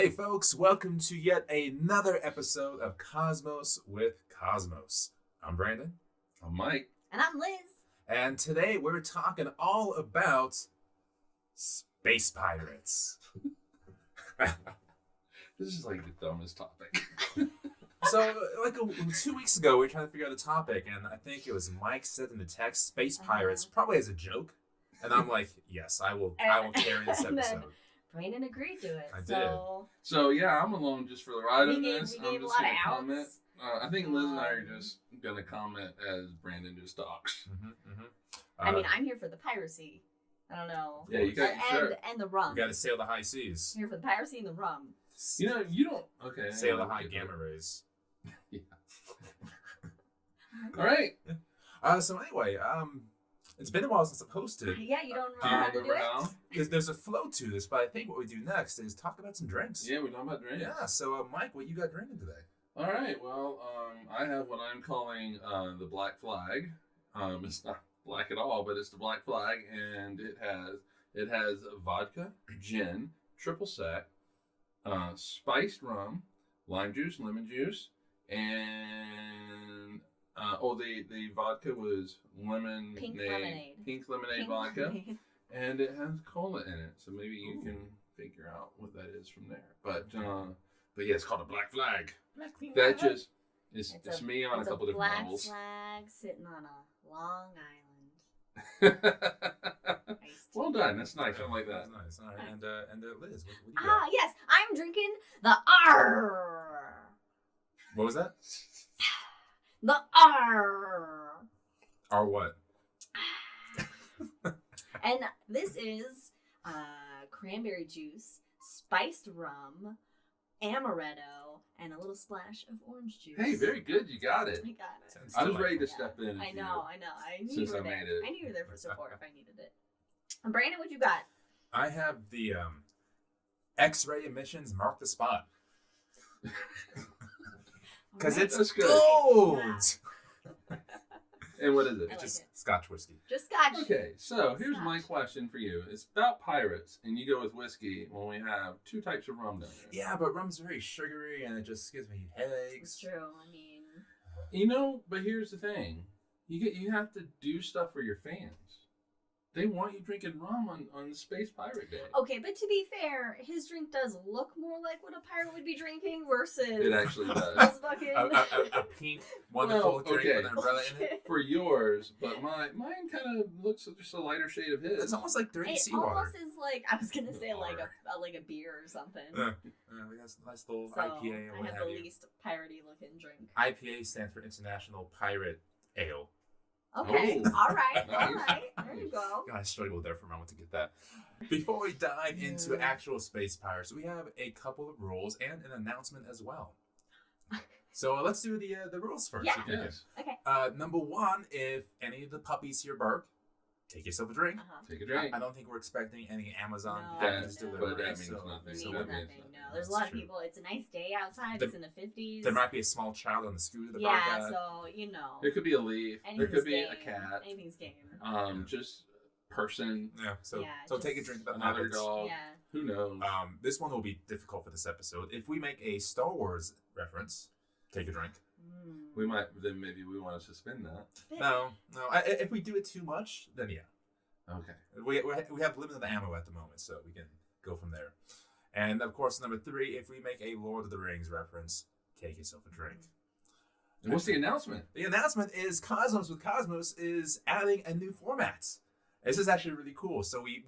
Hey folks, welcome to yet another episode of Cosmos with Cosmos. I'm Brandon. I'm Mike. And I'm Liz. And today we're talking all about space pirates. This is like the dumbest topic. So, 2 weeks ago, we were trying to figure out the topic, and I think it was Mike said in the text, space pirates, probably as a joke. And I'm like, yes, I will carry this episode. Brandon agreed to it. I did. So yeah, I'm alone just for the ride on this. We gave I'm a just lot gonna of comment. outs. I think Liz and I are just gonna comment as Brandon just talks. I mean, I'm here for the piracy. I don't know. Yeah, you got and the rum. We got to sail the high seas. I'm here for the piracy and the rum. You know, you don't. Okay. Sail the high gamma rays. Yeah. All right. So anyway, it's been a while since I've hosted. Yeah, you don't remember how to do it? There's a flow to this, but I think what we do next is talk about some drinks. Yeah, we're talking about drinks. Yeah, so Mike, what you got drinking today? All right. Well, I have what I'm calling the Black Flag. It's not black at all, but it's the Black Flag, and it has vodka, gin, triple sec, spiced rum, lime juice, lemon juice, and the vodka was Pink lemonade. Pink lemonade vodka, and it has cola in it, so maybe you can figure out what that is from there. But yeah, it's called a Black Flag. That just it's me on a couple different levels. Black Flag sitting on a Long Island. Well done. That's nice. I like that. That's nice. All right. And Liz, what do you got? Yes, I'm drinking the R. What was that? The R. Or what? And this is cranberry juice, spiced rum, amaretto, and a little splash of orange juice. Hey, very good. You got it. I got it. I was ready to step in. I know. I knew Since you were I there. made it. I knew you were there for support if I needed it. And Brandon, what you got? I have the X-ray emissions mark the spot. Because it's gold. And what is it? I like Just it. Scotch whiskey. Just Scotch. Okay, so here's Scotch. my question for you. It's about pirates, and you go with whiskey when we have two types of rum down there. Yeah, but rum's very sugary, and it just gives me headaches. It's true. I mean, You know, but here's the thing: you have to do stuff for your fans. They want you drinking rum on Space Pirate Day. okay, but to be fair, his drink does look more like what a pirate would be drinking versus It actually does. this fucking A pink, wonderful Well, drink okay. with an umbrella in it. For yours, but mine kind of looks just a lighter shade of his. It's almost like dirty It seawater. almost is like I was gonna say like a beer or something. We got a nice little So IPA or I what have have the you. least piratey looking drink. IPA stands for International Pirate Ale. Okay, Oh. all right. Nice. There you go. God, I struggled there for a moment to get that. Before we dive into actual space pirates, we have a couple of rules and an announcement as well. So let's do the rules first. Yeah. Okay. Yes. Okay. Number one, if any of the puppies here bark, take yourself a drink. Take a drink. I don't think we're expecting any Amazon No, packages no. delivered. But that means so, nothing. Means so that nothing. means nothing. No, there's a That's lot of true. people. It's a nice day outside. There- It's in the 50s. There might be a small child on the scooter that bark Yeah, at. so you know. There could be a leaf. There anything's could be game. a cat. Anything's game. Just person, Yeah, so Yeah, so take a just drink about another habits. dog. Yeah. Who knows? This one will be difficult for this episode. If we make a Star Wars reference, take a drink. We might then maybe we want to suspend that. No. If we do it too much, then yeah. Okay. We have limited ammo at the moment, so we can go from there. And of course, number three, if we make a Lord of the Rings reference, take yourself a drink. And what's the announcement? The announcement is Cosmos with Cosmos is adding a new format. This is actually really cool. So we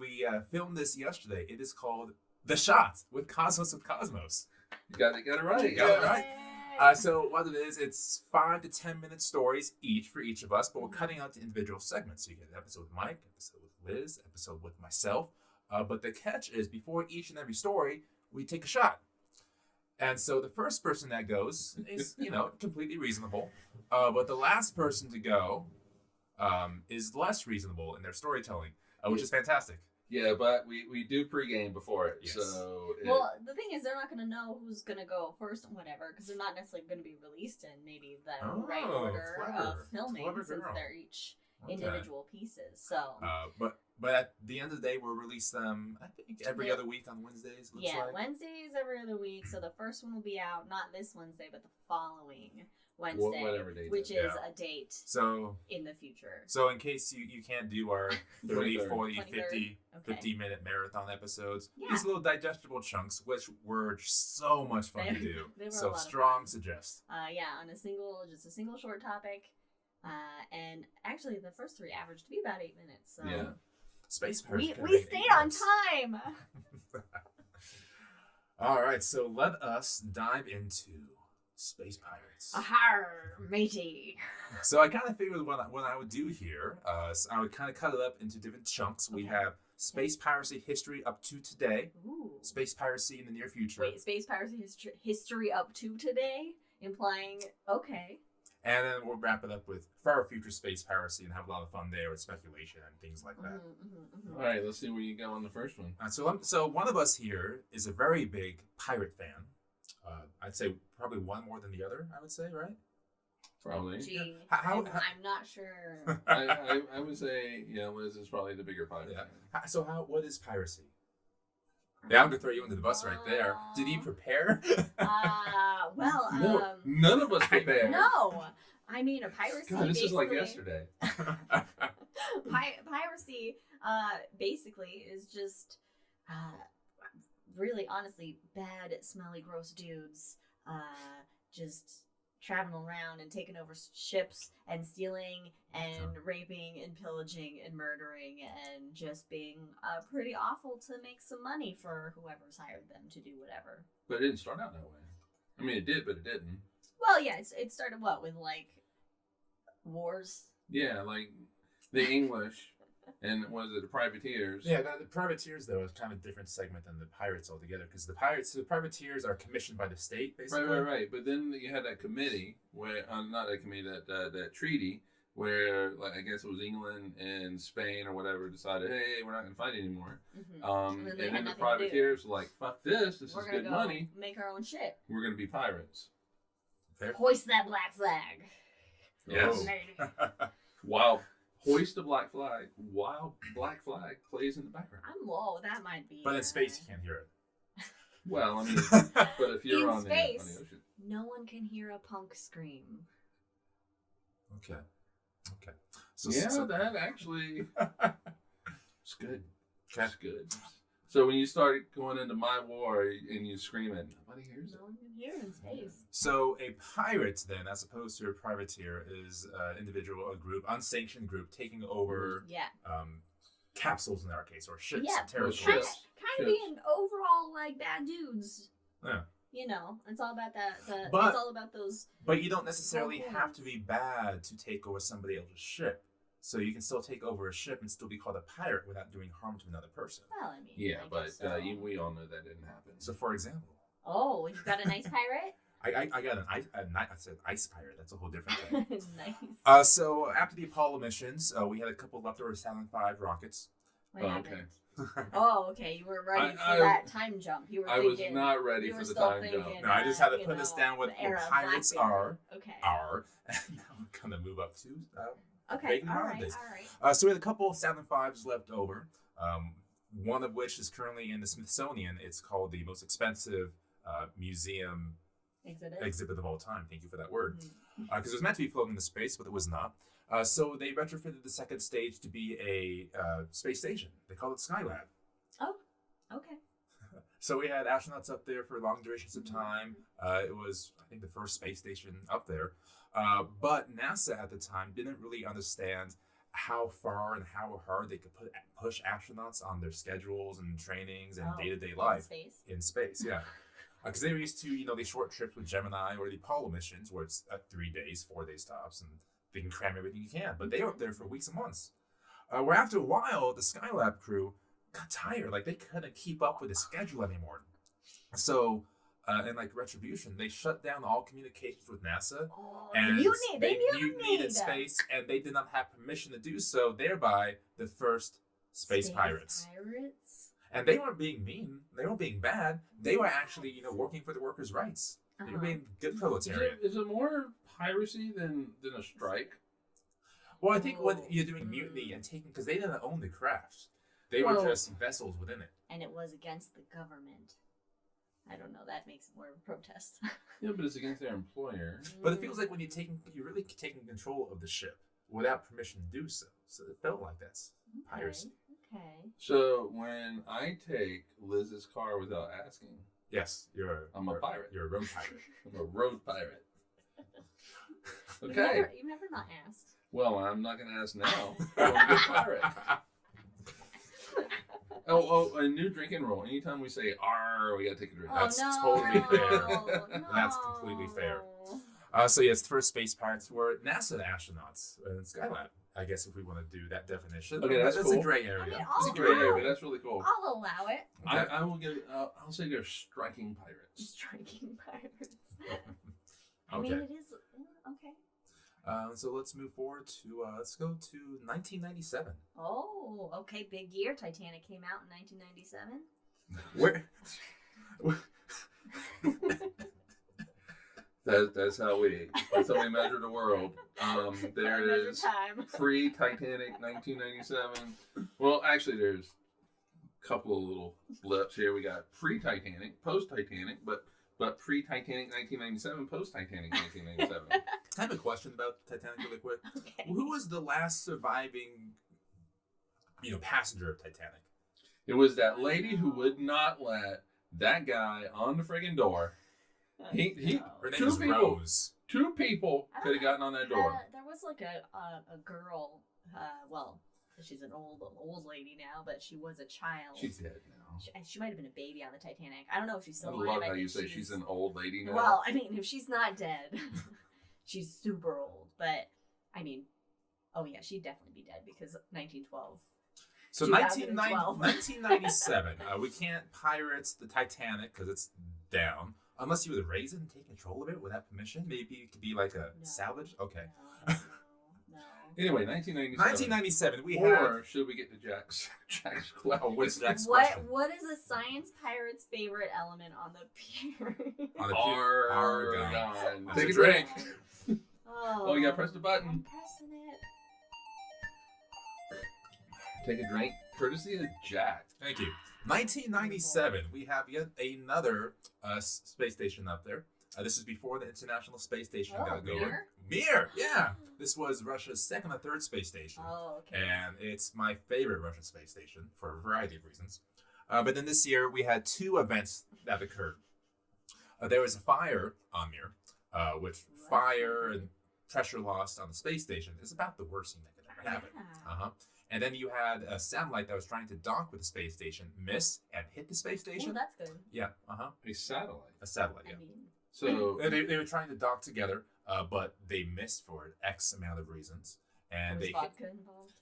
filmed this yesterday. It is called The Shot with Cosmos. You got it right. You got it right. So what it is, it's 5 to 10 minute stories each for each of us, but we're cutting out the individual segments. So you get an episode with Mike, episode with Liz, episode with myself. But the catch is before each and every story, we take a shot. And so the first person that goes is, completely reasonable. But the last person to go is less reasonable in their storytelling, which is fantastic. Yeah, but we do pregame before it. Yes. So Well, the thing is, they're not going to know who's going to go first and whatever, because they're not necessarily going to be released in maybe the right order clever. of filming, Clever since girl. they're each Okay. individual pieces. So But But at the end of the day, we'll release them, I think, every other week on Wednesdays. Looks like. Wednesdays every other week. So the first one will be out not this Wednesday, but the following Wednesday, whatever date which it is a date in the future. So in case you can't do our 30, 40, 23rd. 50-minute marathon episodes, Yeah. these little digestible chunks, which were so much fun to do. They were a So lot of strong fun. suggest. On a single short topic. And actually, the first 3 averaged to be about 8 minutes. So Yeah. Space Pirates. we stayed on time. All right, so let us dive into Space Pirates. Ahar, matey. So I kind of figured what I would do here, so I would kind of cut it up into different chunks. We have Space Piracy history up to today, Ooh. Space Piracy in the near future, Wait, Space Piracy history up to today, implying okay. and then we'll wrap it up with far future Space Piracy and have a lot of fun there with speculation and things like that. All right, let's see where you go on the first one. So one of us here is a very big pirate fan. I'd say probably one more than the other, I would say, right? Probably. Gee, How- I'm not sure. I would say, Liz is probably the bigger pirate. Yeah. So what is piracy? Yeah, I'm gonna throw you under the bus right there. Did he prepare? No, none of us prepared. No. I mean, a piracy. God, this is like basically- yesterday. Piracy, basically, is just, really, honestly, bad, smelly, gross dudes, just traveling around and taking over ships and stealing and raping and pillaging and murdering and just being pretty awful to make some money for whoever's hired them to do whatever. But it didn't start out that way. I mean, it did, but it didn't. Well, yeah, it started with like wars. Yeah, like the English and was it the privateers? Yeah, the privateers though is kind of a different segment than the pirates altogether because the privateers are commissioned by the state basically. Right. But then you had that committee where, not that committee, that treaty where, like, I guess it was England and Spain or whatever decided, hey, we're not going to fight anymore. Mm-hmm. And then the privateers were like, fuck this is We're good gonna money. Make our own shit. We're going to be pirates. Fair. Hoist that black flag. Yes. While hoist the black flag, while black flag plays in the background. That might be. But in space you can't hear it. Well, I mean, but if you're In on the space. ocean. No one can hear a punk scream. Okay. That actually it's good. Okay. It's good. So when you start going into my war and you scream it, nobody hears it. No one can hear in space. So a pirate then, as opposed to a privateer, is an individual, a group, unsanctioned group taking over Yeah. capsules in our case, or ships, Yeah. territories. Kind Ships. of being overall like bad dudes. Yeah. You know, it's all about that. But- it's all about those. But you don't necessarily Cool. have to be bad to take over somebody else's ship. So you can still take over a ship and still be called a pirate without doing harm to another person. Well, I mean. Yeah, I but guess so. we all know that didn't happen. So for example, Oh, you got a nice pirate. I got I said ice pirate. That's a whole different thing. Nice. So after the Apollo missions, we had a couple leftover Saturn V rockets. What Oh, happened? okay. Oh, okay. You were ready I- for that time jump. You were I was thinking. not ready you for were the still time jump. thinking, No, I just had to you put us know, down what the era of pirates Blackbeard. Okay. are. And now we're gonna move up to Okay. Bacon All Holidays. right. So we had a couple of Saturn V's left over. One of which is currently in the Smithsonian. It's called the most expensive museum exhibit of all time. Thank you for that word. Because it was meant to be floating into space, but it was not. So they retrofitted the second stage to be a space station. They call it Skylab. Oh, okay. So we had astronauts up there for long durations of time. It was, I think, the first space station up there. But NASA at the time didn't really understand how far and how hard they could push astronauts on their schedules and trainings and day-to-day life in space. Yeah. Because they were used to, these short trips with Gemini or the Apollo missions where it's 3 days, 4 days tops, and they can cram everything you can. But they were up there for weeks and months. Where after a while, the Skylab crew got tired. Like, they couldn't keep up with the schedule anymore. So, in retribution, they shut down all communications with NASA. Oh, And they mutinied in space, and they did not have permission to do so, thereby the first space pirates. And they weren't being mean. They weren't being bad. They were actually, working for the workers' rights. They were being good proletariat. Is it more piracy than a strike? Well, I think when Oh. you're doing mutiny and taking, because they didn't own the craft, they were Well- just vessels within it. And it was against the government. I don't know. That makes it more of a protest. Yeah, but it's against their employer. But it feels like when you're really taking control of the ship without permission to do so. So it felt like that's piracy. Okay. So when I take Liz's car without asking, Yes, I'm a pirate. You're a road pirate. I'm a road pirate. You've Okay. never not asked. Well, I'm not going to ask now. I'm a good pirate. Oh, a new drinking rule. Anytime we say "R," we got to take a drink. That's totally fair. That's completely fair. So yes, the first space pirates were NASA astronauts in Skylab. I guess if we want to do that definition. Okay, that's a cool. gray area. I mean, It's a I'll great area, allow but it. that's really cool. I'll allow it. I will give. I'll say they're striking pirates. Striking pirates. I Okay. mean, it is okay. So let's move forward to let's go to 1997. Oh, okay. Big year. Titanic came out in 1997. Where? That's how we measure the world. There is time. pre-Titanic 1997. Well, actually, there's a couple of little blips here. We got pre-Titanic, post-Titanic, but pre-Titanic 1997, post-Titanic 1997. I have a question about Titanic really quick. Okay. Who was the last surviving, passenger of Titanic? It was that lady who would not let that guy on the friggin' door. He Her name Two is people. Rose. Two people could have gotten on that door. There was like a girl. Well, she's an old lady now, but she was a child. She's dead now. She might have been a baby on the Titanic. I don't know if she's I still alive. love how think you say she's an old lady now. Well, I mean, if she's not dead, she's super old. But I mean, oh yeah, she'd definitely be dead because 1912. So 2012. 1997. We can't pirate the Titanic because it's down. Unless you would raise it and take control of it without permission. Maybe it could be like a No. salvage. Okay. No. Anyway, 1997. 1997. We have. Or should we get to Jack's question? Oh, what's the next question? What is a science pirate's favorite element on the pier? On the Argon. Argon. Take a drink. Oh, you gotta press the button. I'm pressing it. Take a drink, courtesy of Jack. Thank you. 1997. We have yet another space station up there. This is before the International Space Station Oh, got going. Mir? Mir, yeah. This was Russia's second or third space station. Oh, okay. And it's my favorite Russian space station for a variety of reasons. But then this year we had two events that occurred. There was a fire on Mir, which fire and pressure loss on the space station is about the worst thing that could ever happen. Yeah. And then you had a satellite that was trying to dock with the space station, miss and hit the space Oh, station. that's good. Yeah, A satellite. a satellite. Yeah. I mean, So They were trying to dock together, but they missed for X amount of reasons, and was they vodka involved?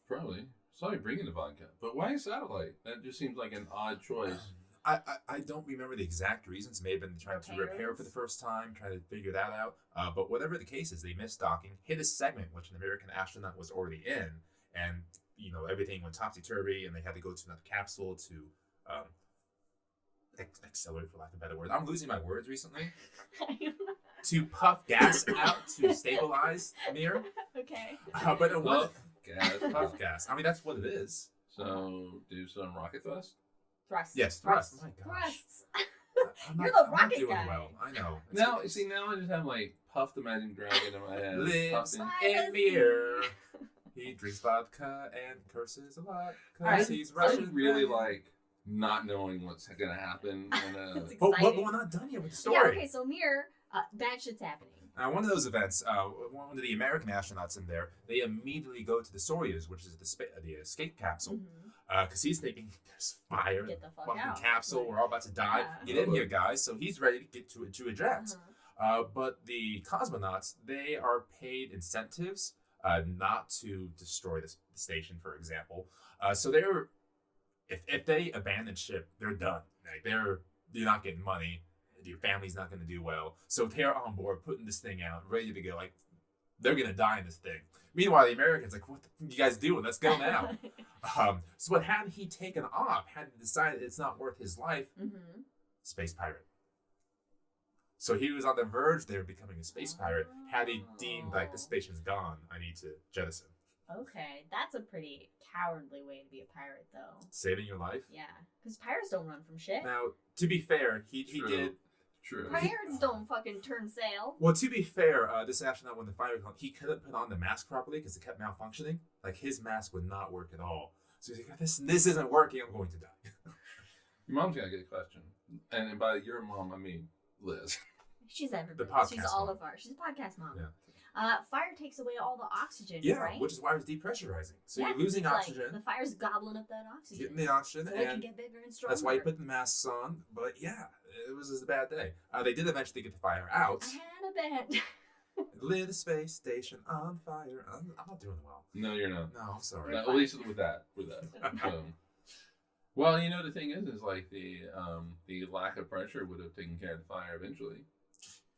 probably. Sorry, bringing the vodka. But why a satellite? That just seems like an odd choice. I don't remember the exact reasons. May have been trying to repair Repairs? for the first time, trying to figure that out. But whatever the case is, they missed docking, hit a segment which an American astronaut was already in, and everything went topsy turvy, and they had to go to another capsule to accelerate, for lack of a better word. I'm losing my words recently. To puff gas out to stabilize Mir. Okay. But it was Gas. puff gas. I mean, that's what it is. So do some rocket thrust. Thrust. Yes, thrust. Oh my gosh. Thrusts. I'm You're not, the I'm not rocket doing guy. well. I know. Now I just have like Puff the Magic Dragon in my head. Lives Puffing. in Mir. He drinks vodka and curses a lot because Alright, he's I Russian. really like not knowing what's gonna happen. It's But exciting. we're not done yet with the Yeah, story. okay, so Mir, bad shit's happening. One of those events, one of the American astronauts in there, they immediately go to the Soyuz, which is the escape capsule, Mhm. because he's thinking there's fire, Get the fuck fucking out. capsule, we're all about to die. Yeah. Get in here, guys. So he's ready to get to eject. Uh-huh. But the cosmonauts, they are paid incentives not to destroy the station, for example. So they're, if they abandon ship, they're done. Like you're not getting money. Your family's not going to do well. So they're on board, putting this thing out, ready to go. Like they're going to die in this thing. Meanwhile, the Americans like, what the f- you guys doing? Let's go now. So what had he taken off? Had he decided it's not worth his life? Mm-hmm. Space pirate. So he was on the verge there of becoming a space pirate. Had he deemed like the station's gone, I need to jettison. Okay, that's a pretty cowardly way to be a pirate, though. Saving your life? Yeah, because pirates don't run from shit. Now, to be fair, he did. True. Pirates don't fucking turn sail. Well, to be fair, this astronaut, when the fire came, he couldn't put on the mask properly because it kept malfunctioning. Like, his mask would not work at all. So he's like, this isn't working, I'm going to die. Your mom's got a good question. And by your mom, I mean Liz. She's everybody. The podcast She's all mom. of ours. She's a podcast mom. Yeah. Fire takes away all the oxygen, Yeah, right? which is why it's depressurizing. So Yeah, you're losing it's oxygen. Like the fire's gobbling up that oxygen. Getting the oxygen, so it can and get bigger and stronger. that's why you put the masks on. But yeah, it was just a bad day. They did eventually get the fire out. I had a bed. Lit the space station on fire. I'm not doing well. No, you're not. No, I'm sorry. No, at least with that. Well, you know, the thing is like the lack of pressure would have taken care of the fire eventually.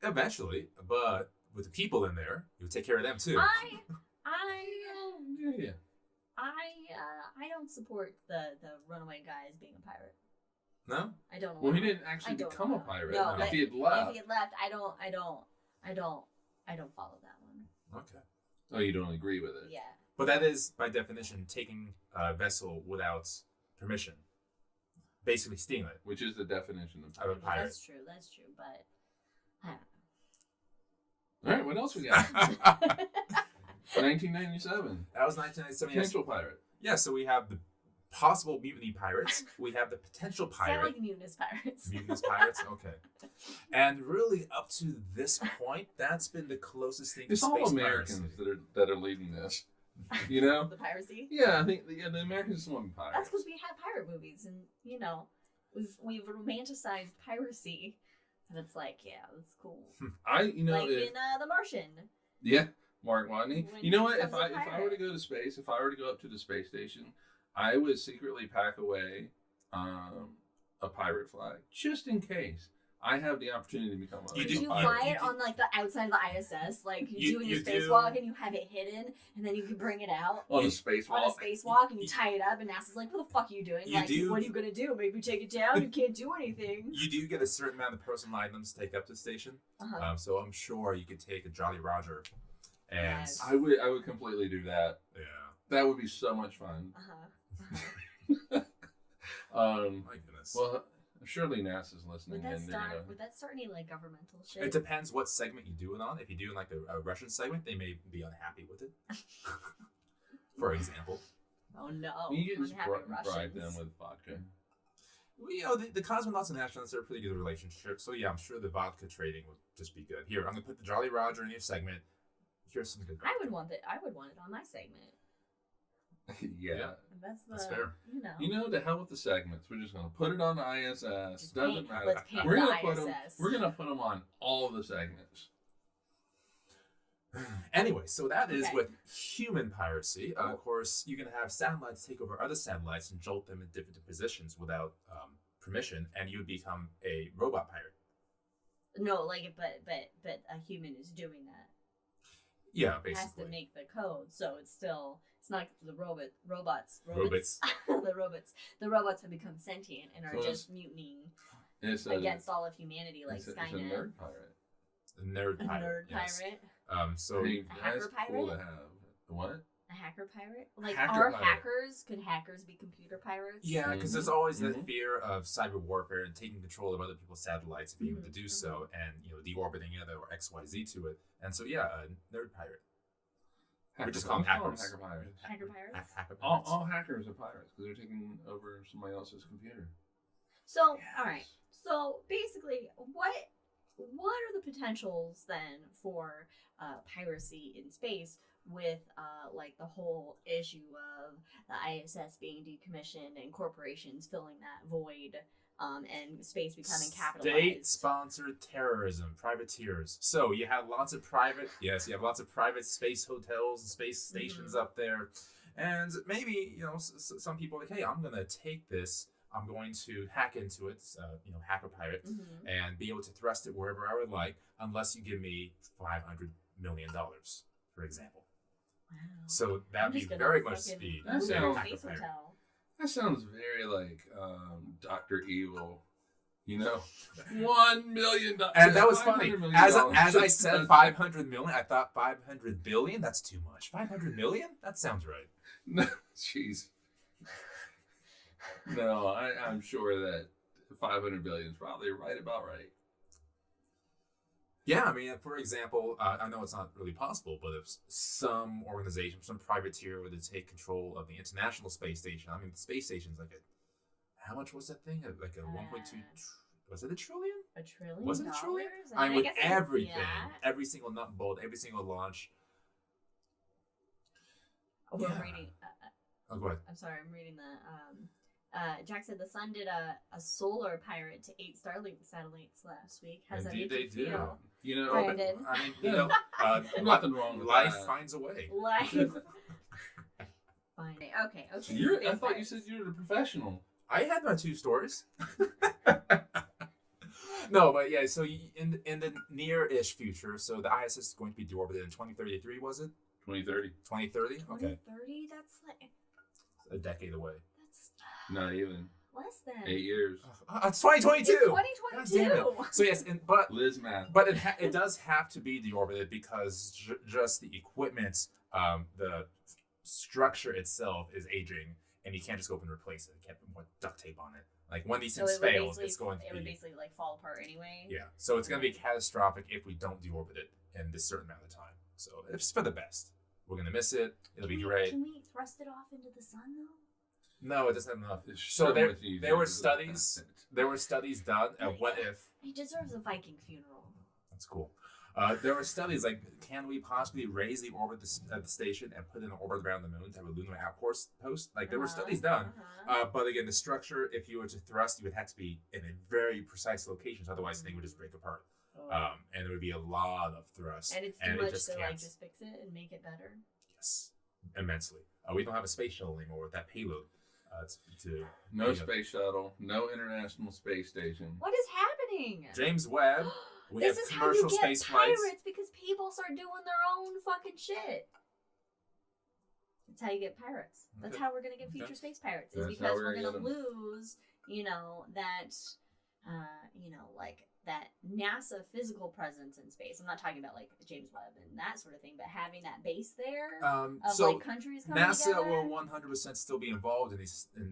Eventually, but with the people in there, you would take care of them too. Yeah. I don't support the runaway guy as being a pirate. No? I don't know. Well, he didn't actually become a pirate. No, if he had left. If he had left, I don't follow that one. Okay. Oh, you don't agree with it? Yeah. But that is, by definition, taking a vessel without permission. Basically stealing it. Which is the definition of Of a pirate. That's true, but I don't know. All right, what else we got? 1997. That was 1997. Yes. Potential pirate. Yeah, so we have the possible mutiny pirates. We have the potential Sound pirate. like mutinous pirates. Mutinous pirates? Okay. And really, up to this point, that's been the closest thing to It's space all Americans piracy. that are leading this. You know? The piracy? Yeah, I think the Americans just want to be That's pirates. because we have pirate movies, and we've romanticized piracy, and it's like, yeah, that's cool. Like in The Martian. Yeah, Mark Watney. When You know he what? If becomes a I were to go to space, if I were to go up to the space station, I would secretly pack away a pirate flag just in case I have the opportunity to become a Did pirate. you fly it on like the outside of the ISS, like you do in your you spacewalk, and you have it hidden, and then you can bring it out on a spacewalk? on a spacewalk, and you tie it up, and NASA's like, "What the fuck are you doing? You Like, do- what are you gonna do? Maybe take it down? You can't do anything." You do get a certain amount of personal items to take up to the station. Uh-huh. So I'm sure you could take a Jolly Roger. And Yes. I would completely do that. yeah. That would be so much fun. My goodness. Well, surely NASA's listening. Would that start any like governmental shit? It depends what segment you do it on. If you do like a Russian segment, they may be unhappy with it. For example. Oh no! You can just Unhappy bribe Russians. them with vodka. Well, you know, the cosmonauts and astronauts are a pretty good relationship. So yeah, I'm sure the vodka trading would just be good. Here, I'm gonna put the Jolly Roger in your segment. Here's some good vodka. I would want it on my segment. Yeah. That's fair. You know, to hell with the segments. We're just gonna put it on the ISS. Just Doesn't paint- matter. let's paint We're the gonna put them. ISS. We're gonna put them on all the segments. Anyway, so that is Okay. with human piracy. Of course, you can have satellites take over other satellites and jolt them in different positions without permission, and you would become a robot pirate. No, like, but a human is doing that. Yeah, It has to basically. make the code, so it's not the robots. Robots. The robots have become sentient and are So just mutinying It's against all of humanity, like it's a Skynet. nerd pirate. A nerd A pirate. nerd yes. pirate, So I mean, A hacker that's cool to pirate? have. What? a hacker pirate. Like, Hacker are pirate. hackers? Could hackers be computer pirates? yeah, because there's always that Mhm. fear of cyber warfare and taking control of other people's satellites if you're able to do Mhm. so, and deorbiting it or XYZ to it. And so yeah, a nerd pirate. Hacker, just call them let's hackers. Hacker pirates. Hacker pirates. Hacker All, pirates. all hackers are pirates because they're taking over somebody else's computer. So, all right. So basically, what are the potentials then for piracy in space with like the whole issue of the ISS being decommissioned and corporations filling that void, and space becoming capitalized? State-sponsored terrorism, privateers. So you have lots of private space hotels and space stations up there, and maybe some people are like, hey, I'm gonna take this. I'm going to hack into it, hack a pirate, Mhm. and be able to thrust it wherever I would like, unless you give me $500 million, for example. Wow. So I'm that'd be just gonna very much fucking speed. That move to a sounds- Hack a space pirate. hotel. That sounds very like Dr. Evil. You know, $1 million. And that was funny. $500 million. As I said 500 million, I thought 500 billion? That's too much. 500 million? That sounds right. No, jeez. No, I'm sure that 500 billion is probably about right. Yeah, I mean, for example, I know it's not really possible, but if some organization, some privateer were to take control of the International Space Station, I mean, the space station's like how much was that thing? Like a 1.2, was it a trillion? $1 trillion? Was it a trillion? I I mean, mean, with I guess I can see everything, that. every single nut and bolt, every single launch. Oh, Yeah. I'm reading. Oh, go ahead. I'm sorry, I'm reading the. Jack said the Sun did a solar pirate to 8 Starlink satellites last week. How's Indeed, that make they you do. feel? You know, Brandon. I mean, you know, nothing wrong with life that. finds a way. Life. Fine. Okay. I Space thought you pirates. said you were a professional. I had my 2 stories. No, but yeah, so in the near-ish future, so the ISS is going to be deorbited in 2033, was it? 2030. 2030? Okay. 2030? That's like. A decade away. That's Not even. less than. 8 years. It's 2022! It's God damn it. 2022! So yes, but Liz math. it does have to be deorbited because just the equipment, the structure itself is aging, and you can't just go up and replace it. You can't put more duct tape on it. Like when these So things it would fail, basically- it's going to It would be basically like fall apart anyway. yeah. So it's going to be catastrophic if we don't deorbit it in this certain amount of time. So it's for the best. We're going to miss it. It'll be great. Can we thrust it off into the sun though? No, it doesn't have enough. It's So so there much easier there were to do studies. that. There were studies done. What if? He deserves a Viking funeral. That's cool. There were studies like, can we possibly raise the orbit of the station and put in an orbit around the moon to have a lunar outpost? Like there were studies done. But again, the structure, if you were to thrust, you would have to be in a very precise location. Otherwise, the thing would just break apart. And there would be a lot of thrust. And it's too and much it just to can't. like just fix it and make it better. Yes, immensely. We don't have a space shuttle anymore with that payload. No space shuttle, no International Space Station. What is happening? James Webb. We This have is how you commercial get space pirates flights. because people start doing their own fucking shit. That's how you get pirates. That's Okay. how we're gonna get future Okay. space pirates. Is That's because how we're we're gonna gonna get 'em. lose, that, like that NASA physical presence in space. I'm not talking about like James Webb and that sort of thing, but having that base there of So like countries coming NASA together. will 100% still be involved in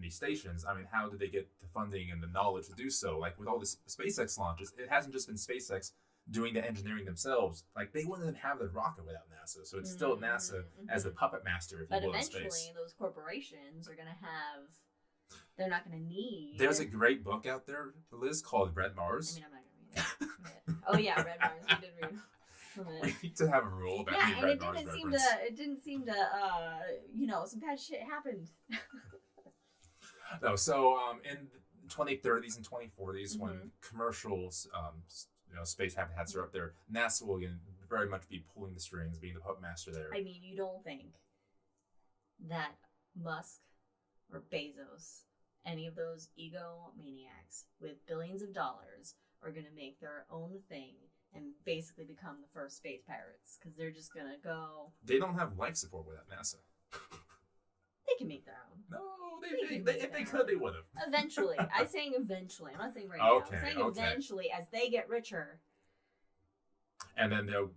these stations. I mean, how did they get the funding and the knowledge to do so? Like with all the SpaceX launches, it hasn't just been SpaceX doing the engineering themselves. Like they wouldn't have the rocket without NASA. So it's still NASA as the puppet master, if But you will, in eventually, space. those corporations are gonna have. They're not gonna need. There's a great book out there, Liz, called Red Mars. I mean, I'm not gonna read it. Oh yeah, Red Mars. We did read. We need to have a rule about Yeah, any and Red it Mars didn't seem reference. to. It didn't seem to. Some bad shit happened. No, so in the 2030s and 2040s, when Mhm. commercials, space habitats are up there, NASA will again very much be pulling the strings, being the puppet master there. I mean, you don't think that Musk or Bezos, any of those egomaniacs with billions of dollars, are gonna make their own thing and basically become the first space pirates because they're just gonna go. They don't have life support without NASA. They can make their own. No, They if can they make could, they would have. Eventually. I'm saying eventually. I'm not saying right Okay, now. I'm saying okay. eventually as they get richer. And then there'll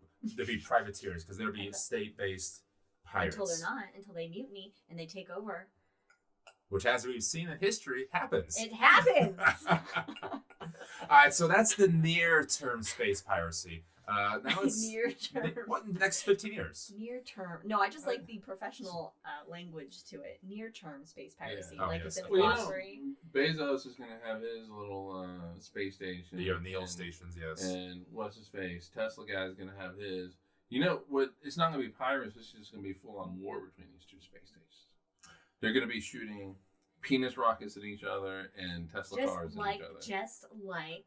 be privateers because there'll be state-based pirates. Until they're not. Until they mutiny and they take over. Which, as we've seen in history, happens. It happens! All right, so that's the near-term space piracy. Now it's Near term. what in the next 15 years? Near term. No, I just like the professional language to it. Near term space piracy. Yeah. Oh, Like yes. it's in a Well, glossary. Bezos is going to have his little space station. The O'Neill and- stations, yes. And what's his face? Tesla guy is going to have his. You know what? It's not going to be pirates. It's just going to be full on war between these two space stations. They're going to be shooting penis rockets at each other and Tesla cars at each other. Just like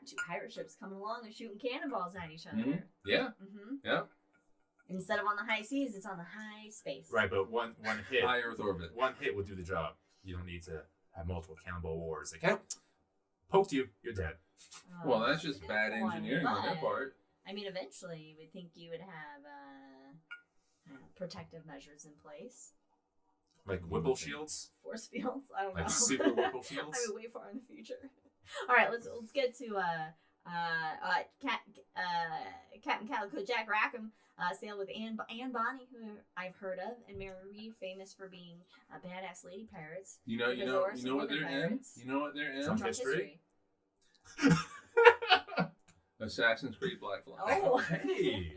two pirate ships coming along and shooting cannonballs at each other. Mhm. Yeah. Mm-hmm. Yeah. Instead of on the high seas, it's on the high space. Right, but one hit, High Earth orbit. one hit will do the job. You don't need to have multiple cannonball wars. Like, hey, poked you, you're dead. Well, that's a just good bad point, engineering on their but, part. I mean, eventually, you would think you would have protective measures in place. Like Whipple shields, Force fields. I don't know. like super Whipple shields. I mean, way far in the future. All right, let's get to Captain Calico Jack Rackham sailed with Anne Bonny, who I've heard of, and Mary Read, famous for being badass lady pirates. You know what they're in? You know what they're in? Drunk history. Assassin's Creed Black Flag. Oh, Hey.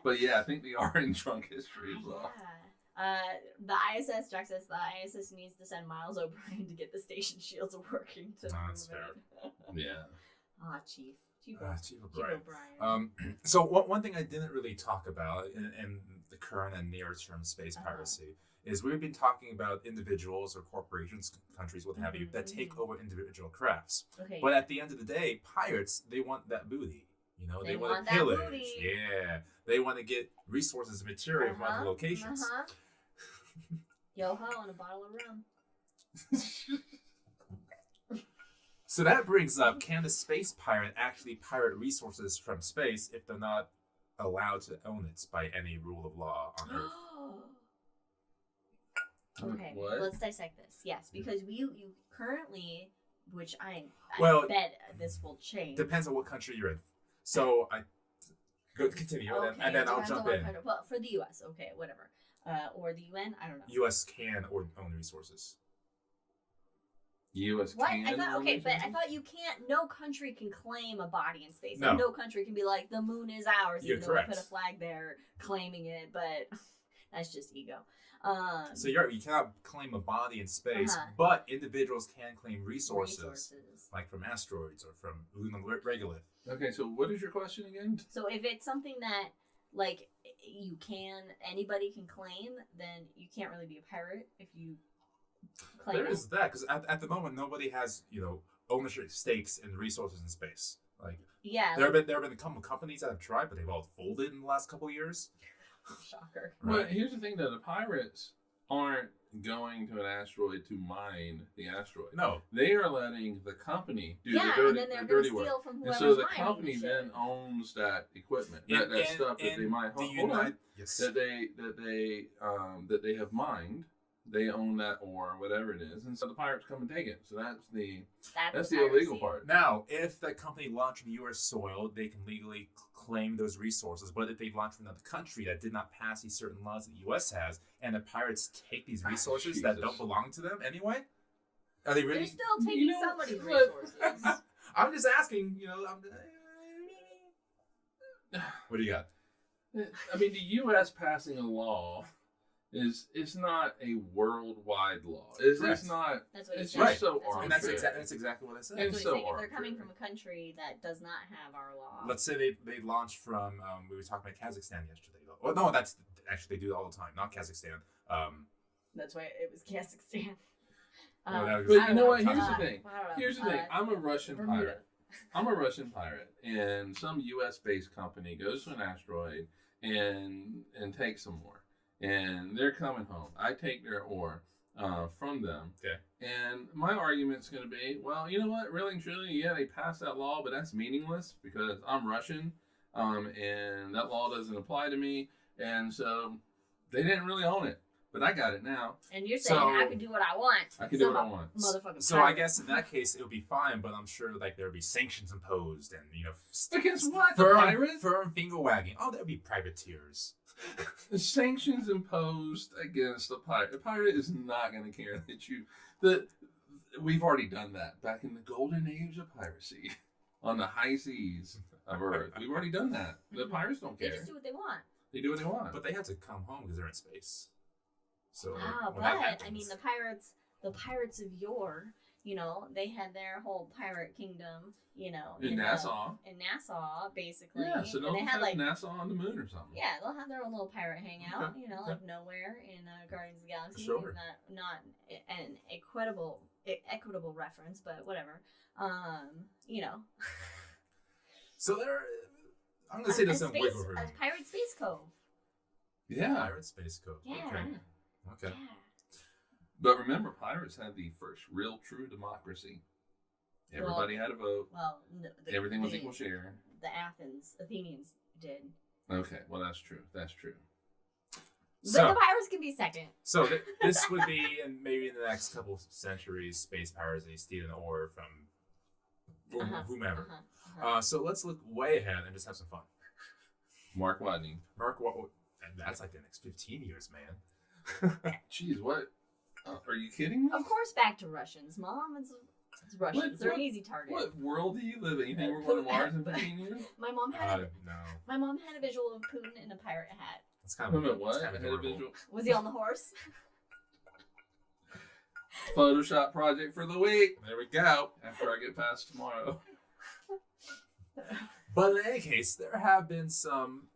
But yeah, I think they are in drunk history as well. Yeah. The ISS, Jack says the ISS needs to send Miles O'Brien to get the station shields working to move That's fair. it. Yeah. Ah, Chief O'Brien. O'Brien. So one thing I didn't really talk about in the current and near-term space piracy is we've been talking about individuals or corporations, countries, what have you, that take over individual crafts. Okay. But at the end of the day, pirates, they want that booty. You know, they want to that pillage. booty. Yeah. They want to get resources and material from other locations. Yo-ho and a bottle of rum. So that brings up, can a space pirate actually pirate resources from space if they're not allowed to own it by any rule of law on Earth? Okay, What? let's dissect this. Yes, because you currently, which I bet this will change. Depends on what country you're in. So go continue, Okay, and then I'll depends on jump what in. country. Well, for the U.S., okay, whatever. Or the UN, I don't know. U.S. can or own resources. U.S. What? can. I thought own okay, but I resources? thought you can't. No country can claim a body in space. No. And no country can be like the moon is ours, You're even though correct. we put a flag there claiming it. But that's just ego. So you cannot claim a body in space, but individuals can claim resources, like from asteroids or from lunar regolith. Okay, so what is your question again? So if it's something that like anybody can claim, then you can't really be a pirate if you claim There it. is that, because at the moment nobody has ownership stakes in resources in space. Like Yeah. there have been a couple of companies that have tried, but they've all folded in the last couple of years. Shocker. Well, here's the thing though: the pirates aren't going to an asteroid to mine the asteroid. No, They are letting the company do the and dirty, then they're the going dirty to work. steal from And whoever's so the mining company shit. then owns that equipment, that stuff that they mine. Yes. That they have mined. They own that ore, whatever it is, and so the pirates come and take it. So that's the illegal piracy. part. Now, if that company launched from U.S. soil, they can legally claim those resources. But if they launched from another country that did not pass these certain laws that the U.S. has, and the pirates take these resources that don't belong to them anyway, are they really? They're still taking somebody's what- resources. I'm just asking. What do you got? I mean, the U.S. passing a law is not a worldwide law. It's not. That's what It's he just said. so That's what he And that's said. that's exactly what I said. And That's so what he's saying. If they're arbitrary. coming from a country that does not have our law. Let's say they launched from. We were talking about Kazakhstan yesterday. Well, no, that's actually they do it all the time. Not Kazakhstan. That's why it was Kazakhstan. Well, that was- But you know what? I Here's don't the know. thing. I don't know. Here's the thing. I'm a Russian Bermuda. pirate. I'm a Russian pirate, and some U.S.-based company goes to an asteroid and takes some ore, and they're coming home. I take their ore from them, Okay. and my argument's going to be, well, you know what? Really and truly, yeah, they passed that law, but that's meaningless because I'm Russian, and that law doesn't apply to me, and so they didn't really own it. But I got it now. And you're saying I can do what I want. I can do what I want. Motherfucking So I pirate. guess in that case it would be fine, but I'm sure like there would be sanctions imposed and Against what? The pirates? firm finger wagging. Oh, there would be privateers. Sanctions imposed against a pirate. A pirate is not going to care that you. We've already done that back in the golden age of piracy, on the high seas of Earth. We've already done that. The pirates don't They care. just do what they want. They do what they want. But they had to come home because they're in space. So Ah, when that but happens- I mean the pirates of yore, they had their whole pirate kingdom, in Nassau. In Nassau, basically. Yeah, so and they'll they have had like Nassau on the moon or something. yeah, they'll have their own little pirate hangout, Okay, like nowhere in Guardians of the Galaxy. Sure. Not an equitable reference, but whatever. So there, I'm gonna say there's some wiggle room. A pirate space cove. Yeah. Pirate space code. Yeah. Okay. Yeah. But remember, pirates had the first real true democracy. Everybody had a vote. Well, Everything was equal share. The Athenians did. Okay, well, that's true. That's true. But So, the pirates can be second. so this would be, in maybe in the next couple of centuries, space piracy, stealing ore from or Uh-huh, whomever. uh-huh. So let's look way ahead and just have some fun. Mark Watney. And that's like the next 15 years, man. Jeez, what? Are you kidding me? Of course, back to Russians. Mom, it's Russians. They're an easy target. What world do you live in? You think we're going to Mars in 15 years? My mom had No. my mom had a visual of Putin in a pirate hat. That's kind Wait a of minute, what? It's kind I of had a adorable. visual Was he on the horse? Photoshop project for the week. There we go. After I get past tomorrow. But in any case, there have been some,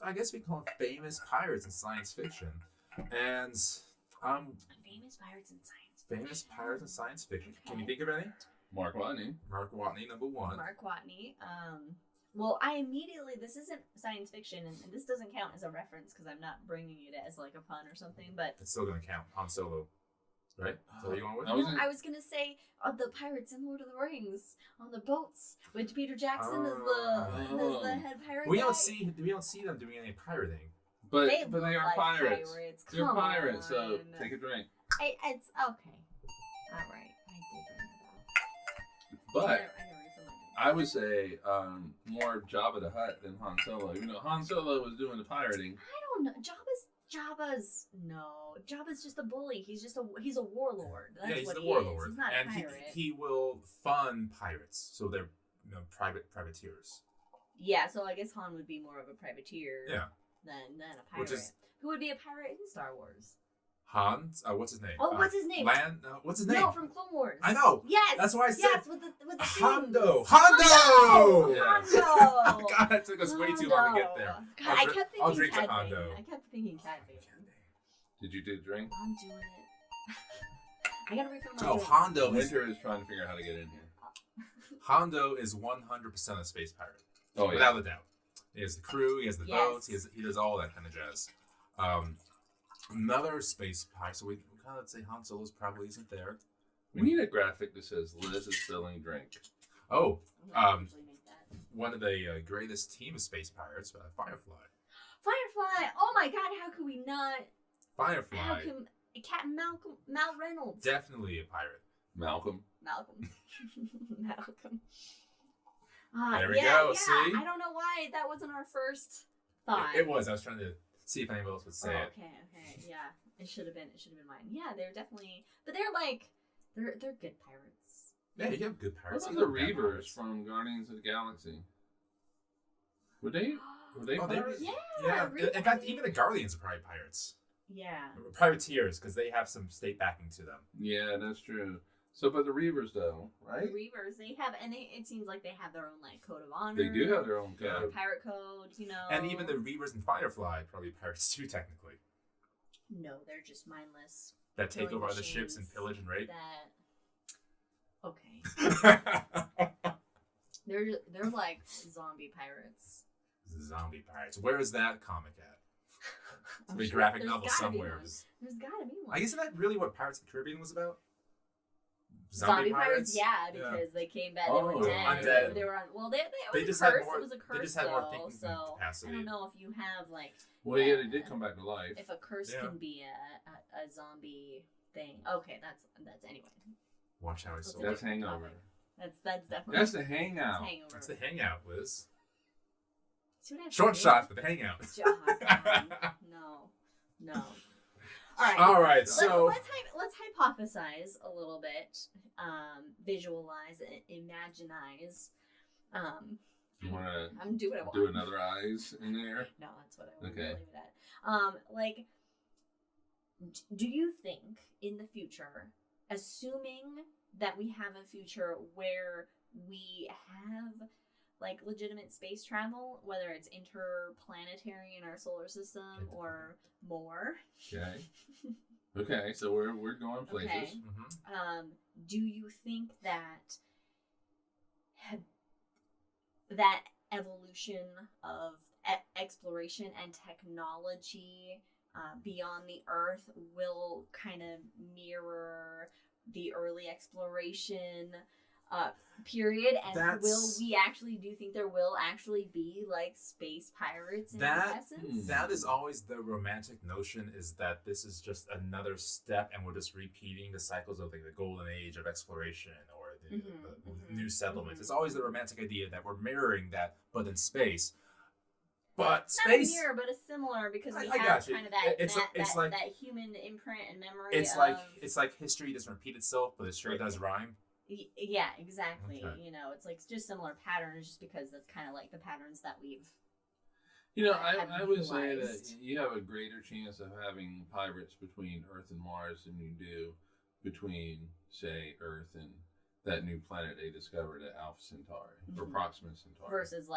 I guess we call them famous pirates in science fiction. And Famous pirates in science. famous pirates in science fiction. Can you Okay. think of any? Mark Watney. Mark Watney, number one. Mark Watney. Well, I immediately, this isn't science fiction, and this doesn't count as a reference because I'm not bringing it as like a pun or something, but It's still going to count. Han Solo. Right? Is that what you want with? I was no, in- I was going to say the pirates in Lord of the Rings on the boats with Peter Jackson as the head pirate We guy. don't see them doing any pirating. But They they look are like pirates. They're Come pirates, so on. take a drink. It's okay. All right, I did bring it up. But I never refilled my drink. I would say more Jabba the Hutt than Han Solo. You know, Han Solo was doing the pirating. I don't know. Jabba's just a bully. He's a warlord. That's Yeah, he's what the he warlord. is. He's not And a pirate. he will fund pirates. So they're privateers. Yeah, so I guess Han would be more of a privateer Yeah. than a pirate. Which is- Who would be a pirate in Star Wars? Han, what's his name? Oh, what's his name? What's his name? No, from Clone Wars. I know. Yes. That's why I said yes, with the Hondo. things. Hondo! Yeah. Hondo. God, it took us way too long to get there. God, I kept I'll thinking drink to Cat Hondo. Bane. I kept thinking Cat Bane. Did you do the drink? I'm doing it. I gotta refill my Oh, drink. Hondo is Winter is trying to figure out how to get in here. Hondo is 100% a space pirate, Oh, yeah. without a doubt. He has the crew, he has the Yes. boats, he does all that kind of jazz. Another space pirate, so we kind of say Han Solo's probably isn't there. We need a graphic that says Liz is filling drink. Oh, I'm gonna usually make that. one of the greatest team of space pirates, Firefly. Firefly! Oh my god, how could we not? How Firefly, can Captain Mal Reynolds? definitely a pirate. Malcolm. Malcolm. Malcolm. There we yeah, go, yeah. see? I don't know why that wasn't our first thought. It was. I was trying to see if anyone else would say it. Okay, yeah. It should have been mine. Yeah, they're definitely, but they're like, they're good pirates. Yeah, you have good What pirates. about You the have bad Reavers pirates. from Guardians of the Galaxy? Were they Oh, they pirates? Yeah. Yeah. In fact, Reavers. even the Guardians are probably pirates. Yeah. Privateers, because they have some state backing to them. Yeah, that's true. So, but the Reavers, though, right? Reavers, they have, and it seems like they have their own like code of honor. They do have their own Yeah. code. pirate code, you know. And even the Reavers and Firefly probably pirates too, technically. No, they're just mindless. That take Killing over other ships and machines pillage and rape. That. Okay. They're like zombie pirates. Zombie pirates. Where is that comic at? It's I'm a sure graphic there's novel gotta be somewhere. one. There's gotta be one. I guess isn't that really what Pirates of the Caribbean was about? Zombie pirates, yeah, Yeah. because they came back. Oh, they were dead. undead. They were on. Well, it They was just a had curse. more- It was a curse. they just had more though, thinking so capacity. I don't know if you have like. Well, yeah, they did come back to life. If a curse Yeah. can be a zombie thing. Okay, that's anyway. Watch how I That's sold That's it. Hangover. That's definitely. That's the hangout. Hangover. That's the hangout, Liz. See what I have to Short do? shot for the hangout. God, no. All right. All right, so let's hypothesize a little bit, visualize, imaginize. You want to I'm doing what I want. do another eyes in there? No, that's what I want Okay. to leave it at. Do you think in the future, assuming that we have a future where we have like legitimate space travel, whether it's interplanetary in our solar system or more, Okay. Okay, so we're going places. Okay. Do you think that that evolution of exploration and technology beyond the Earth will kind of mirror the early exploration period? And do you think there will actually be like space pirates in essence? That is always the romantic notion, is that this is just another step and we're just repeating the cycles of like the golden age of exploration or the new settlements. It's always the romantic idea that we're mirroring that, but in space. But space, not a mirror, but a similar, because we I have got you. kind of that It's like that human imprint and memory. It's like history doesn't repeat itself, but it sure does rhyme. Yeah, exactly. Okay. You know, it's like just similar patterns, just because that's kind of like the patterns that we've. You know, I would say that you have a greater chance of having pirates between Earth and Mars than you do between, say, Earth and that new planet they discovered at Alpha Centauri or Proxima Centauri. Versus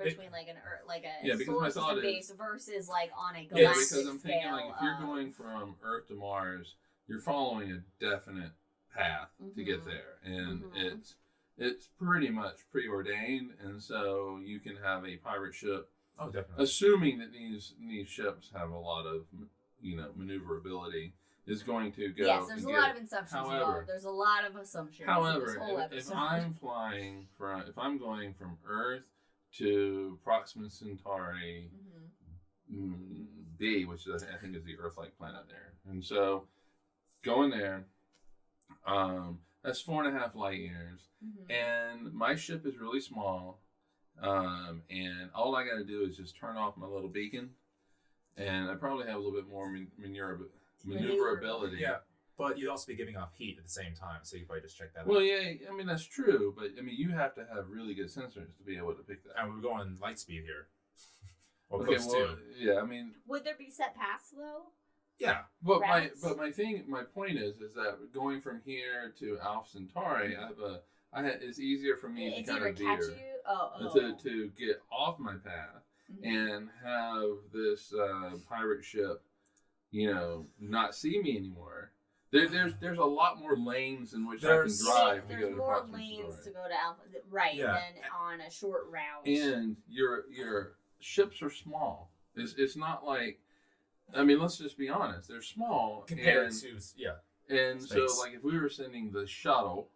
between like an Earth, like a solar system base versus like on a galactic because I'm thinking scale like if you're going from Earth to Mars, you're following a definite path to get there, and it's pretty much preordained, and so you can have a pirate ship. Oh, definitely. Assuming that these ships have a lot of maneuverability, is going to go. Yes, there's a lot of assumptions involved. There's a lot of assumptions. However, if I'm going from Earth to Proxima Centauri B, which is, I think is the Earth-like planet there, and so going there, that's 4.5 light years, and my ship is really small, and all I got to do is just turn off my little beacon, and I probably have a little bit more maneuverability. Yeah, but you'd also be giving off heat at the same time, so you probably just check that out. Well, yeah, I mean, that's true, but I mean, you have to have really good sensors to be able to pick that. And we're going light speed here. Or close to. Yeah, I mean. Would there be set paths though? Yeah. But my point is that going from here to Alpha Centauri, it's easier for me to kind of veer. To get off my path and have this pirate ship, not see me anymore. There's a lot more lanes in which I can drive to go to There's more lanes to go to Alpha, right? Than on a short route. And your ships are small. It's not like, I mean, let's just be honest. They're small compared to And space. So, like, if we were sending the shuttle,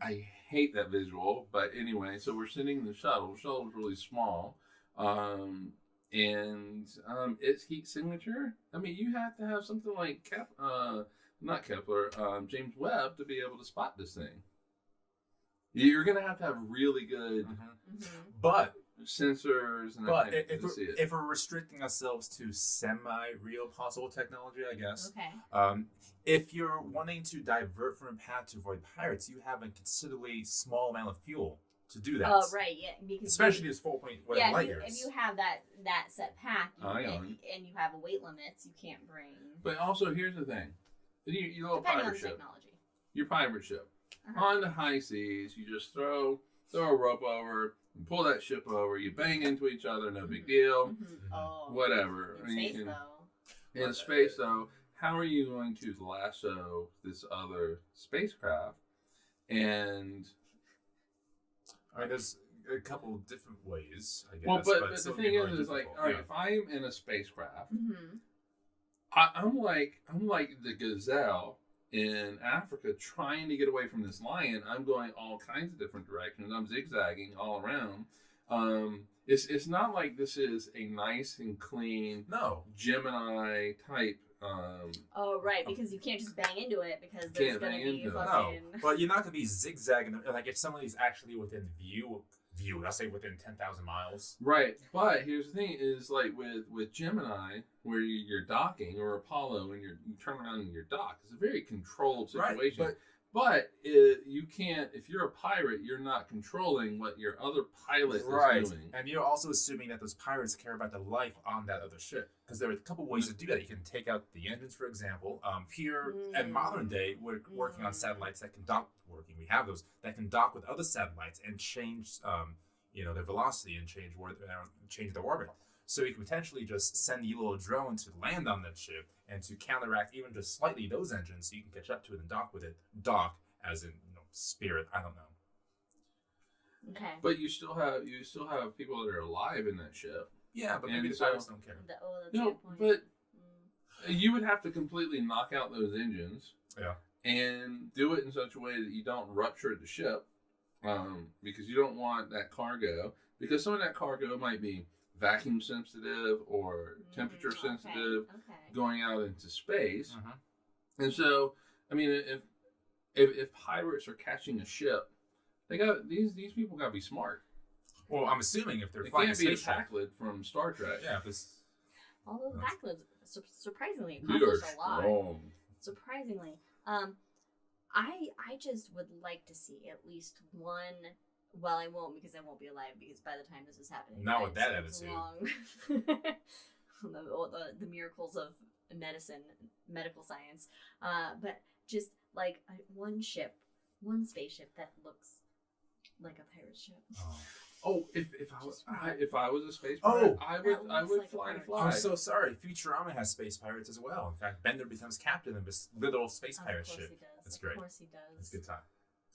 I hate that visual, but anyway, so we're sending the shuttle. The shuttle's really small. And its heat signature, I mean, you have to have something like not Kepler, James Webb to be able to spot this thing. You're going to have really good but sensors and but everything to see it. If we're restricting ourselves to semi-real possible technology, I guess. Okay. If you're wanting to divert from a path to avoid pirates, you have a considerably small amount of fuel to do that. Oh, right, yeah. Because especially as 4.1 light years. If you have that set path and you have a weight limits, you can't bring. But also, here's the thing. Your little Depending pirate on ship. technology. Your pirate ship. On the high seas, you just throw a rope over, and pull that ship over, you bang into each other, no big deal. Oh, whatever. In space, though, how are you going to lasso this other spacecraft? And I mean, there's a couple different ways, I guess. Well, but the thing is like, all right, if I'm in a spacecraft, I'm like the gazelle in Africa trying to get away from this lion. I'm going all kinds of different directions. I'm zigzagging all around. It's not like this is a nice and clean Gemini type. Oh, right, because you can't just bang into it because there's going to be fucking... No, but you're not going to be zigzagging. Like, if somebody's actually within view, let's say within 10,000 miles. Right, but here's the thing is, like, with Gemini, where you're docking, or Apollo, and you turn around and you're docked, it's a very controlled situation. Right, but you can't, if you're a pirate, you're not controlling what your other pilot is doing. And you're also assuming that those pirates care about the life on that other ship. Because there are a couple ways to do that. You can take out the engines, for example. Here in modern day, we're working on satellites that can dock We have those that can dock with other satellites and change their velocity and change their orbit. So you can potentially just send a little drone to land on that ship and to counteract even just slightly those engines, so you can catch up to it and dock with it. Dock, as in spirit. I don't know. Okay. But you still have people that are alive in that ship. Yeah, but maybe the pirates don't care. That's a good point. But you would have to completely knock out those engines. Yeah. And do it in such a way that you don't rupture the ship, because you don't want that cargo. Because some of that cargo might be vacuum sensitive or temperature sensitive, going out into space. And so, I mean, if pirates are catching a ship, they got these people got to be smart. Well, I'm assuming if they're It flying a can't be a spaceship. Packlet from Star Trek. Yeah, this. Although the Backlids surprisingly You are accomplished a lot. strong. Surprisingly. I just would like to see at least one. Well, I won't because I won't be alive because by the time this is happening, Not with that it's attitude. long. the miracles of medicine, medical science. But just like one spaceship that looks like a pirate ship. Oh, if I was a space Oh, pirate, I that would looks like a fly the pirate. flag. I'm so sorry. Futurama has space pirates as well. In fact, Bender becomes captain of this little space pirate Of course ship. he does. That's great. Of course he does. It's a good time.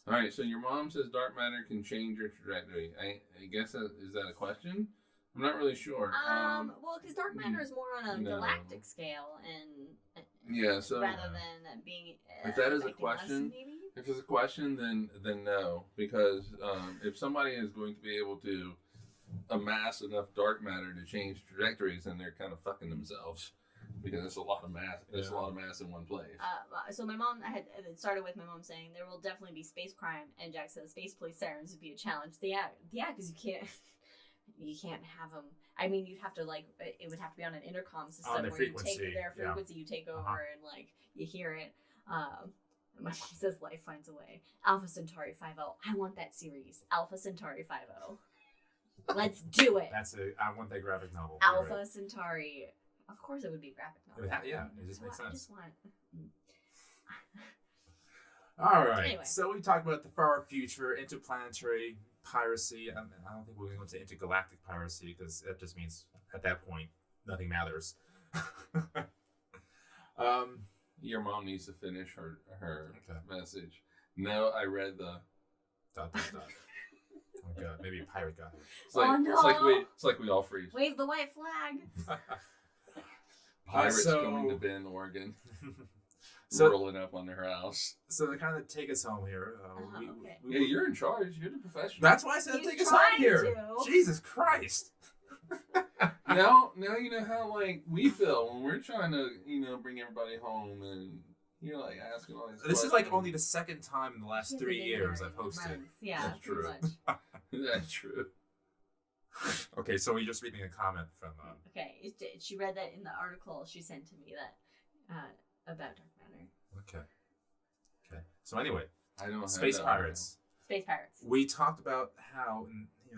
All right, so your mom says dark matter can change your trajectory. I guess is that a question? I'm not really sure. Well, because dark matter is more on a no. galactic scale, and yeah, so rather than being if that is a affecting us, question, maybe? if it's a question, then no, because if somebody is going to be able to amass enough dark matter to change trajectories, then they're kind of fucking themselves because it's a lot of mass. It's a lot of mass in one place. So my mom, it started with my mom saying there will definitely be space crime, and Jack says space police sirens would be a challenge. Yeah, because you can't have them. I mean, you'd have to it would have to be on an intercom system On their where frequency, you take their frequency, you take over, and you hear it. My mom says life finds a way. Alpha Centauri 50. I want that series. Alpha Centauri 50. Let's do it. I want that graphic novel. Alpha Right. Centauri. Of course, it would be graphic novel. It just makes I sense. just want. All right. Anyway. So we talked about the far future, interplanetary piracy. I don't think we're going to go into intergalactic piracy because that just means at that point nothing matters. Your mom needs to finish her Okay. message. No, I read the. ... Oh god, maybe a pirate got it. It's like, Oh, no. It's like we all freeze. Wave the white flag. Pirates So- coming to Bend, Oregon, So, rolling up on their house. so to kind of take us home here. Okay. Yeah, you're in charge. You're the professional. That's why I said He's take us home trying here. to. Jesus Christ. now you know how we feel when we're trying to bring everybody home and you're asking all these. This is questions. only the second time in the last 3 years I've hosted. Yeah, That's pretty true. much. That's true. Okay, so we're just reading a comment from. Okay, she read that in the article she sent to me that about dark matter. Okay. So anyway, I don't space have that pirates. Space pirates. We talked about how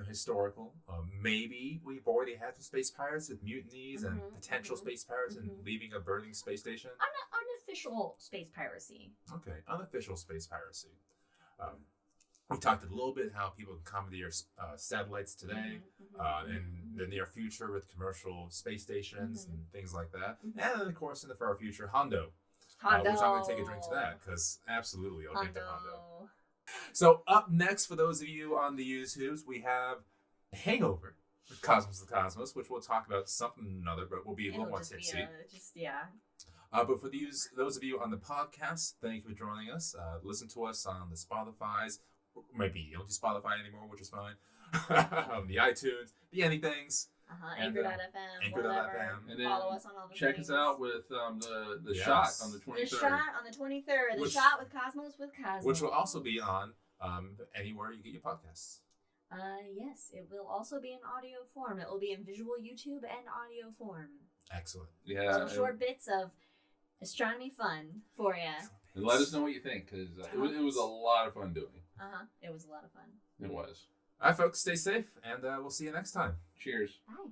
historical. Maybe we've already had some space pirates with mutinies and potential space pirates and leaving a burning space station. Unofficial space piracy. Okay, unofficial space piracy. We talked a little bit how people can commandeer satellites today in the near future with commercial space stations and things like that. And then, of course, in the far future, Hondo. Which I'm going to take a drink to that because absolutely I'll drink to Hondo. So up next, for those of you on the YouTubes, we have Hangover, Cosmos the Cosmos, which we'll talk about something or another, but we'll be a little more tipsy. But for those of you on the podcast, thank you for joining us. Listen to us on the Spotify's. Maybe you don't do Spotify anymore, which is fine. The iTunes, the anythings. Anchor.fm. Anchor.fm. And then follow us on all the Check things. us out with the Yes. shot on the The 23rd. shot on the 23rd. The shot with Cosmos Which will also be on anywhere you get your podcasts. Yes, it will also be in audio form. It will be in visual YouTube and audio form. Excellent. Yeah. So short bits of astronomy fun for you. And let us know what you think because it was a lot of fun doing. It was a lot of fun. It was. All right, folks, stay safe, and we'll see you next time. Cheers. Bye.